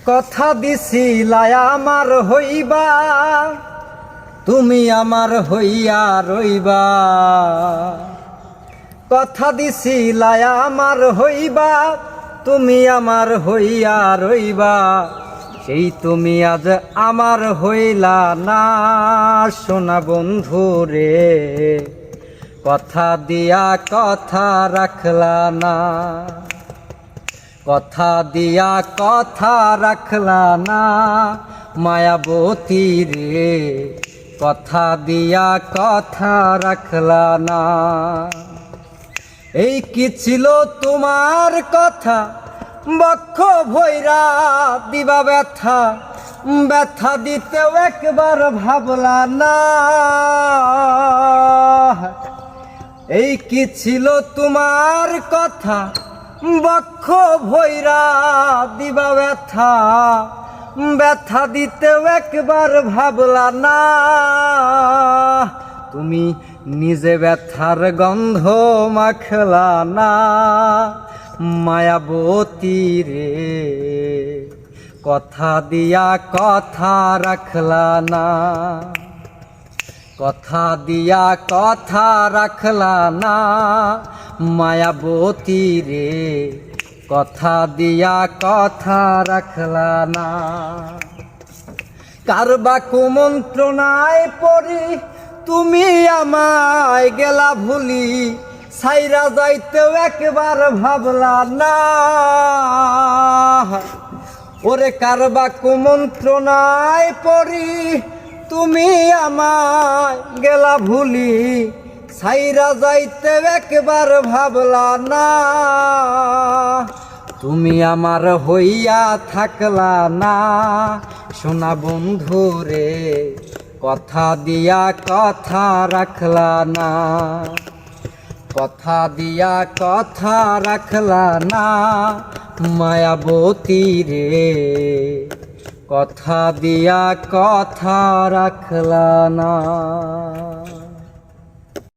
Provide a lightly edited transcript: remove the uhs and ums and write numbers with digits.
কথা দিছিলাই আমার হইবা, তুমি আমার হইয়া রইবা। কথা দিছিলাই আমার হইবা, তুমি আমার হইয়া রইবা। সেই তুমি আজ আমার হইলা না সোনা বন্ধু রে, কথা দিয়া কথা রাখলা না। কথা দিয়া কথা রাখলা না মায়াবতী রে, কথা দিয়া কথা রাখলা না। এই কি ছিল তোমার কথা, বক্ষ ভৈরা দিবা ব্যথা, ব্যথা দিতেও একবার ভাবলা না। এই কি ছিল তোমার কথা, বক্ষ ভৈরা দিবা ব্যথা, ব্যথা দিতেও একবার ভাবলা না। তুমি নিজে ব্যথার গন্ধ মাখলা না মায়াবতী রে, কথা দিয়া কথা রাখলা না। কথা দিয়া কথা রাখলা না মায়াবতী রে, কথা দিয়া কথা রাখলা না। কারবা কুমন্ত্রণায় পড়ি তুমি আমায় গেলা ভুলি, সাইরা যাইতেও একবার ভাবলা না। ওরে কারবা কুমন্ত্রণায় পড়ি তুমি আমায় গেলা ভুলি, সাইরা যাইতে একবার ভাবলা না। তুমি আমার হইয়া থাকলা না সোনা বন্ধু রে, কথা দিয়া কথা রাখলা না। কথা দিয়া কথা রাখলা না মায়াবতী রে, কথা দিয়া কথা রাখলা না।